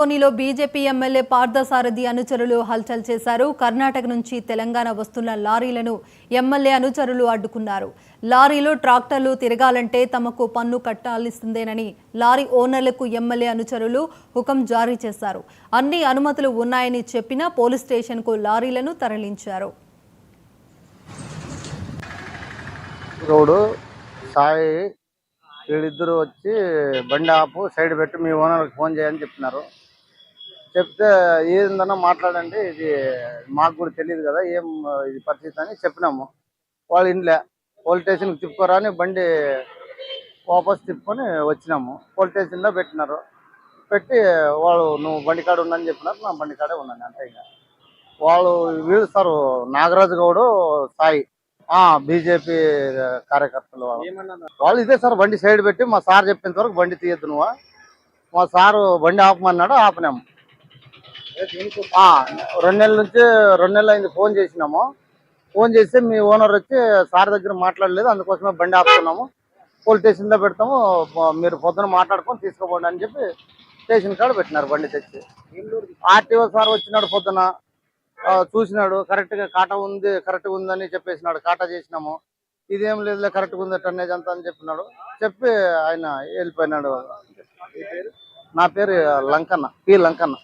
కోనిలో BJP MLA Parthasarathi అనుచరులు హల్చల్ చేశారు. కర్ణాటక నుంచి తెలంగాణ వస్తున్న లారీలను ఎమ్మెల్యే అనుచరులు అడ్డుకున్నారు. లారీలో ట్రాక్టర్లు తిరగాలంటే తమకు పన్ను కట్టాల్సిందేనని లారీ ఓనర్లకు ఎమ్మెల్యే అనుచరులు హుకం జారీ చేశారు. అన్ని అనుమతులు ఉన్నాయని చెప్పినా పోలీస్ స్టేషన్కు లారీలను తరలించారు. వీళ్ళిద్దరూ వచ్చి బండి ఆపు, సైడ్ పెట్టి మీ ఓనర్కి ఫోన్ చేయని చెప్తున్నారు. చెప్తే ఏందన్నా మాట్లాడండి, ఇది మాకు కూడా తెలియదు కదా ఏం ఇది పరిస్థితి అని చెప్పినాము. వాళ్ళు ఇంట్లో పోలీస్ స్టేషన్కి తిప్పుకోరా అని బండి వాపస్ తిప్పుకొని వచ్చినాము. పోలీస్ స్టేషన్లో పెట్టినారు. పెట్టి వాళ్ళు నువ్వు బండి కాడ ఉండని చెప్పినారు. నా బండి కాడే ఉన్నాను అంతే. ఇంకా వాళ్ళు వీళ్ళు సార్ నాగరాజు గౌడు, సాయి బీజేపీ కార్యకర్తలు వాళ్ళు ఇదే సార్ బండి సైడ్ పెట్టి మా సార్ చెప్పేంత వరకు బండి తీయద్దు నువ్వు, మా సారు బండి ఆపమన్నాడు, ఆపినాము. 2 నెలలు అయింది ఫోన్ చేసినాము. ఫోన్ చేస్తే మీ ఓనర్ వచ్చి సార్ దగ్గర మాట్లాడలేదు, అందుకోసమే బండి ఆపుతున్నాము, పోలీస్ స్టేషన్లో పెడతాము, మీరు పొద్దున మాట్లాడుకొని తీసుకోపోండి అని చెప్పి స్టేషన్ కాడ పెట్టినారు. బండి తెచ్చి ఆర్టీఓ సార్ వచ్చినాడు, పొద్దున చూసినాడు, కరెక్ట్గా కాటా ఉంది, కరెక్ట్గా ఉందని చెప్పేసినాడు. కాటా చేసినాము, ఇదేం లేదు కరెక్ట్గా ఉంది టన్నేజ్ అంతా అని చెప్పినాడు. చెప్పి ఆయన వెళ్ళిపోయినాడు. నా పేరు లంకన్న, పి లంకన్న.